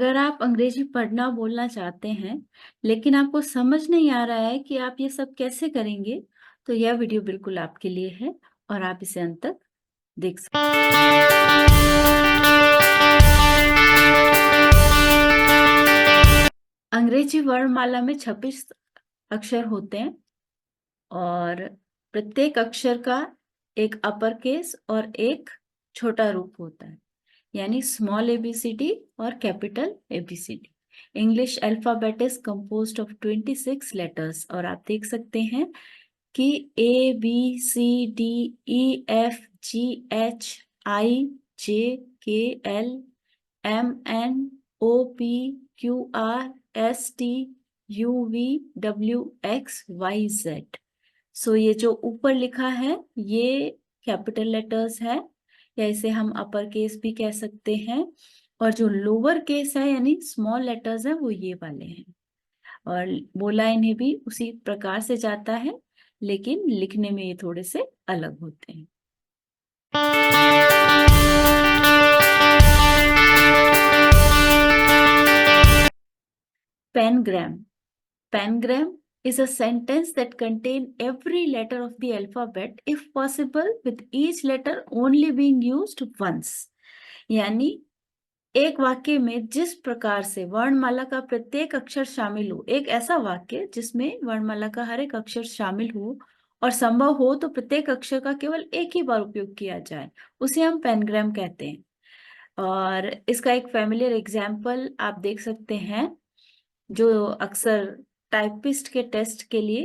अगर आप अंग्रेजी पढ़ना बोलना चाहते हैं, लेकिन आपको समझ नहीं आ रहा है कि आप ये सब कैसे करेंगे, तो यह वीडियो बिल्कुल आपके लिए है और आप इसे अंत तक देख सकते हैं। अंग्रेजी वर्णमाला में 26 अक्षर होते हैं और प्रत्येक अक्षर का एक अपर केस और एक छोटा रूप होता है, यानी स्मॉल एबीसीडी और capital ABCD. English alphabet is composed of 26 letters और आप देख सकते हैं कि A B C D E F G H I J K L M N O P Q R S T U V W X Y Z. So ये जो ऊपर लिखा है ये कैपिटल लेटर्स है, या इसे हम अपर केस भी कह सकते हैं, और जो लोअर केस है यानी स्मॉल लेटर्स है वो ये वाले हैं। और बोला इन्हें भी उसी प्रकार से जाता है, लेकिन लिखने में ये थोड़े से अलग होते हैं। पेनग्राम। पेनग्राम is a sentence that contain every letter of the alphabet, if possible with each letter only being used once। यानी एक वाक्य में जिस प्रकार से वर्णमाला का प्रत्येक अक्षर शामिल हो, एक ऐसा वाक्य जिसमें वर्णमाला का हर एक अक्षर शामिल हो और संभव हो तो प्रत्येक अक्षर का केवल एक ही बार उपयोग किया जाए, उसे हम पेनग्राम कहते हैं। और इसका एक फैमिलियर एग्जाम्पल आप देख सकते हैं, जो अक्सर टाइपिस्ट के टेस्ट के लिए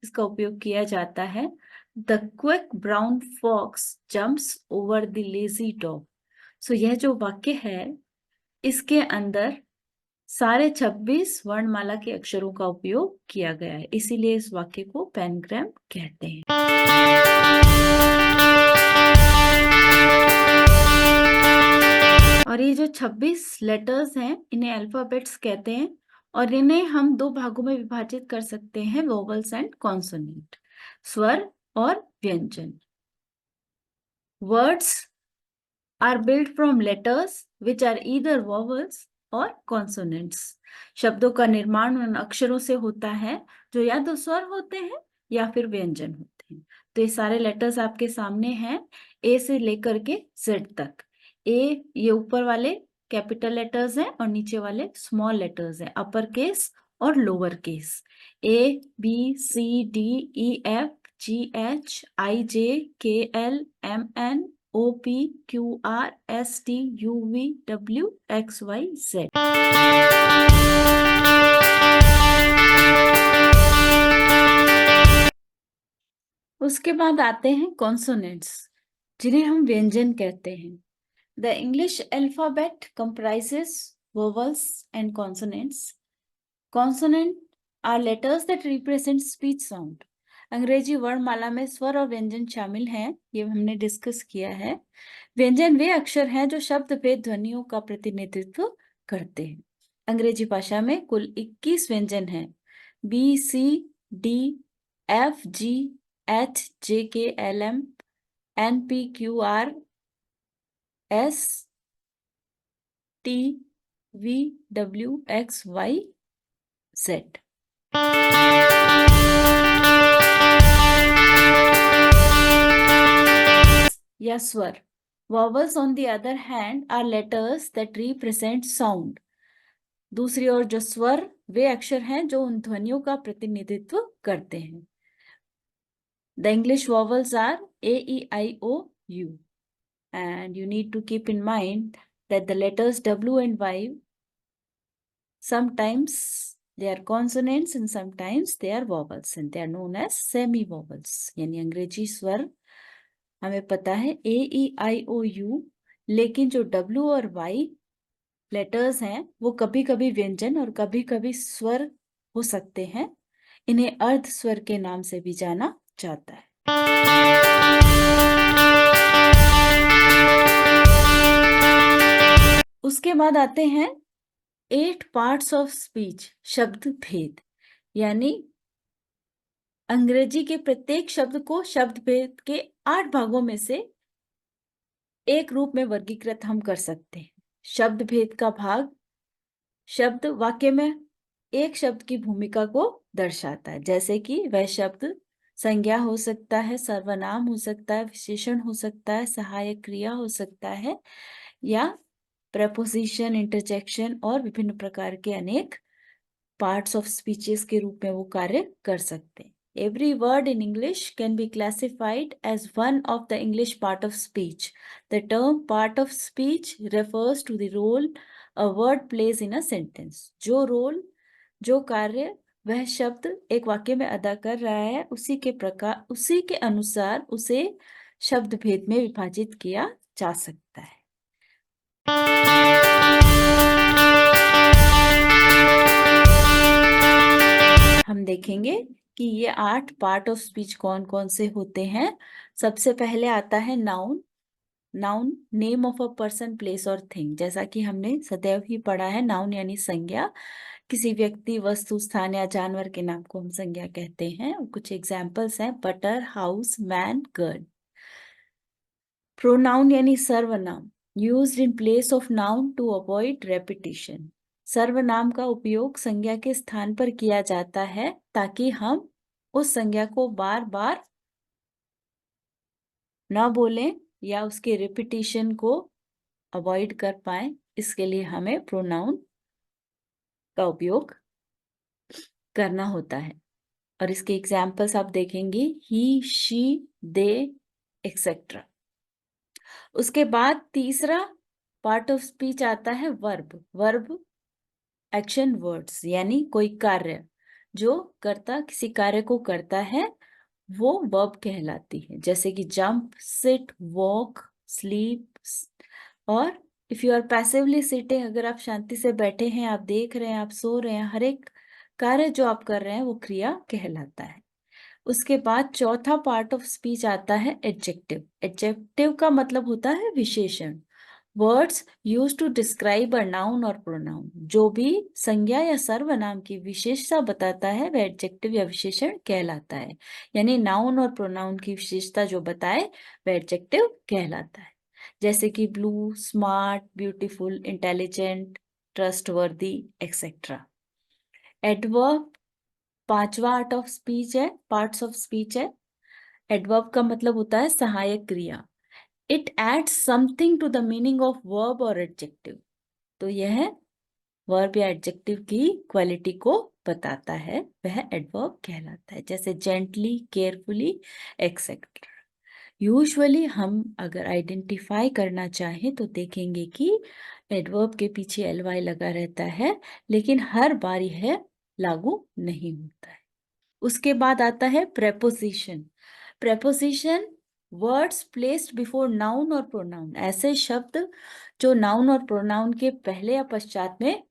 इसका उपयोग किया जाता है। The quick brown fox jumps over the lazy dog. So यह जो वाक्य है इसके अंदर सारे 26 वर्णमाला के अक्षरों का उपयोग किया गया है, इसीलिए इस वाक्य को पेनग्राम कहते हैं। और ये जो 26 लेटर्स हैं इन्हें अल्फाबेट्स कहते हैं और इन्हें हम दो भागों में विभाजित कर सकते हैं, वोवल्स एंड कॉन्सोनेंट, स्वर और व्यंजन। Words are built from letters which are either vowels और कॉन्सोनेंट्स। शब्दों का निर्माण उन अक्षरों से होता है जो या तो स्वर होते हैं या फिर व्यंजन होते हैं। तो ये सारे लेटर्स आपके सामने हैं, ए से लेकर के जेड तक। ए ये ऊपर वाले कैपिटल लेटर्स हैं और नीचे वाले स्मॉल लेटर्स हैं, अपर केस और lower case. A B C D E F G H I J K L M N O P Q R S T U V W X Y Z. उसके बाद आते हैं consonants, जिन्हें हम व्यंजन कहते हैं। The English alphabet comprises vowels and consonants. Consonant are letters that represent speech sound. अंग्रेजी वर्णमाला में स्वर और व्यंजन शामिल हैं, ये हमने डिस्कस किया है। व्यंजन वे अक्षर हैं जो शब्द भेद ध्वनियों का प्रतिनिधित्व करते हैं। अंग्रेजी भाषा में कुल 21 व्यंजन हैं। B C D F G H J K L M N P Q R S T V W X Y Z. या स्वर। Vowels on the other hand are letters that represent sound. दूसरी ओर जो स्वर वे अक्षर हैं जो उन ध्वनियों का प्रतिनिधित्व करते हैं। The English vowels are A, E, I, O, U. And you need to keep in mind that the letters W and Y, sometimes they are consonants and sometimes they are vowels and they are known as semi-vowels. यानी अंग्रेजी स्वर हमें पता है A, E, I, O, U, लेकिन जो W और Y letters हैं वो कभी कभी व्यंजन और कभी कभी स्वर हो सकते हैं। इन्हें अर्ध स्वर के नाम से भी जाना जाता है। उसके बाद आते हैं 8 पार्ट्स ऑफ स्पीच, शब्द भेद। यानी अंग्रेजी के प्रत्येक शब्द को शब्द भेद के 8 भागों में से एक रूप में वर्गीकृत हम कर सकते हैं। शब्द भेद का भाग शब्द वाक्य में एक शब्द की भूमिका को दर्शाता है, जैसे कि वह शब्द संज्ञा हो सकता है, सर्वनाम हो सकता है, विशेषण हो सकता है, सहायक क्रिया हो सकता है, या प्रेपोजिशन, इंटरजेक्शन और विभिन्न प्रकार के अनेक पार्ट्स ऑफ स्पीचेस के रूप में वो कार्य कर सकते हैं. Every word in English can be classified as one of the English part of speech. The term part of speech refers to the role a word plays in a sentence. जो कार्य वह शब्द एक वाक्य में अदा कर रहा है, उसी के अनुसार उसे शब्द भेद में विभाजित किया जा सकता है. हम देखेंगे कि ये 8 पार्ट ऑफ स्पीच कौन कौन से होते हैं. सबसे पहले आता है noun. Noun name of a person, place और थिंग. जैसा कि हमने सदैव ही पढ़ा है, नाउन यानी संज्ञा. किसी व्यक्ति, वस्तु, स्थान या जानवर के नाम को हम संज्ञा कहते हैं. कुछ एग्जाम्पल्स हैं: butter, house, man, girl. Pronoun यानी सर्वनाम, used in place of noun to avoid repetition. सर्वनाम का उपयोग संज्ञा के स्थान पर किया जाता है ताकि हम उस संज्ञा को बार बार न बोलें या उसके रिपीटिशन को अवॉइड कर पाए. इसके लिए हमें प्रोनाउन का उपयोग करना होता है. और इसके एग्जाम्पल्स आप देखेंगे: ही, शी, दे, एक्सेट्रा. उसके बाद तीसरा पार्ट ऑफ स्पीच आता है वर्ब. वर्ब एक्शन वर्ड्स, यानी कोई कार्य जो कर्ता किसी कार्य को करता है वो वर्ब कहलाती है. जैसे कि जंप, सिट, वॉक, स्लीप. और if you are passively sitting, अगर आप शांति से बैठे हैं, आप देख रहे हैं, आप सो रहे हैं, हर एक कार्य जो आप कर रहे हैं वो क्रिया कहलाता है. उसके बाद चौथा पार्ट ऑफ स्पीच आता है एडजेक्टिव. एडजेक्टिव का मतलब होता है विशेषण. Words use to describe a noun और प्रोनाउन. जो भी संज्ञा या सर्वनाम की विशेषता बताता है वह एडजेक्टिव या विशेषण कहलाता है. यानी नाउन और प्रोनाउन की विशेषता जो बताए वह एडजेक्टिव कहलाता है. जैसे कि blue, smart, beautiful, intelligent, trustworthy, etcetera. Adverb पांचवा पार्ट्स ऑफ स्पीच है. एडवर्ब का मतलब होता है सहायक क्रिया. It adds something to the meaning of verb और एडजेक्टिव. तो यह वर्ब या एडजेक्टिव की क्वालिटी को बताता है, वह एडवर्ब कहलाता है. जैसे जेंटली, केयरफुली, एक्सेट्रा. यूजुअली हम अगर आइडेंटिफाई करना चाहें तो देखेंगे कि एडवर्ब के पीछे ly लगा रहता है, लेकिन हर बार यह लागू नहीं होता है. उसके बाद आता है preposition. Preposition words placed before noun और प्रोनाउन. ऐसे शब्द जो नाउन और प्रोनाउन के पहले या पश्चात में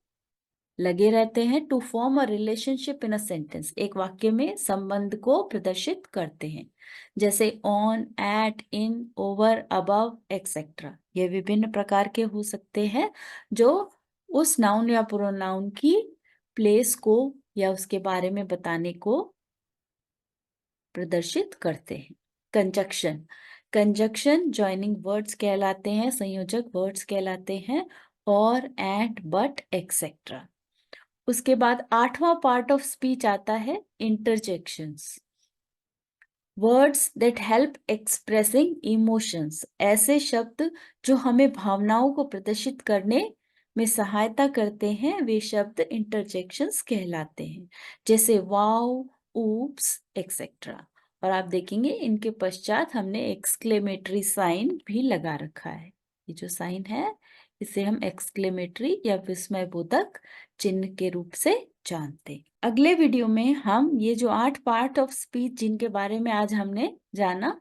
लगे रहते हैं to form a relationship in a sentence. एक वाक्य में संबंध को प्रदर्शित करते हैं. जैसे on, at, in, over, above, etcetera. ये विभिन्न प्रकार के हो सकते हैं जो उस नाउन या प्रोनाउन की प्लेस को या उसके बारे में बताने को प्रदर्शित करते हैं. कंजक्शन. कंजक्शन जॉइनिंग वर्ड्स कहलाते हैं, संयोजक वर्ड्स कहलाते हैं. और, एंड, बट, एक्सेट्रा. उसके बाद 8वां पार्ट ऑफ स्पीच आता है interjections. Words that help expressing emotions. ऐसे शब्द जो हमें भावनाओं को प्रदर्शित करने में सहायता करते हैं वे शब्द इंटरजेक्शंस कहलाते हैं. जैसे वाओ, ऊप्स, एक्सेट्रा. और आप देखेंगे इनके पश्चात हमने एक्सक्लेमेटरी साइन भी लगा रखा है. ये जो साइन है इसे हम एक्सक्लेमेटरी या विस्मयबोधक चिन्ह के रूप से जानते हैं. अगले वीडियो में हम ये जो 8 पार्ट ऑफ स्पीच जिनके बारे में आज हमने जाना,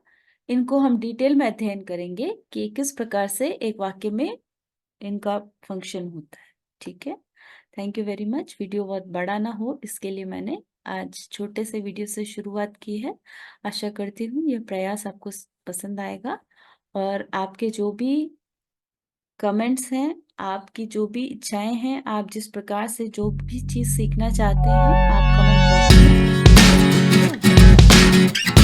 इनको हम डिटेल में अध्ययन करेंगे कि किस प्रकार से एक वाक्य में इनका फंक्शन होता है. ठीक है, thank you very much. Video बहुत बड़ा ना हो इसके लिए मैंने आज छोटे से वीडियो से शुरुआत की है. आशा करती हूँ यह प्रयास आपको पसंद आएगा. और आपके जो भी कमेंट्स हैं, आपकी जो भी इच्छाएं हैं, आप जिस प्रकार से जो भी चीज़ सीखना चाहते हैं, आप कमेंट बॉक्स में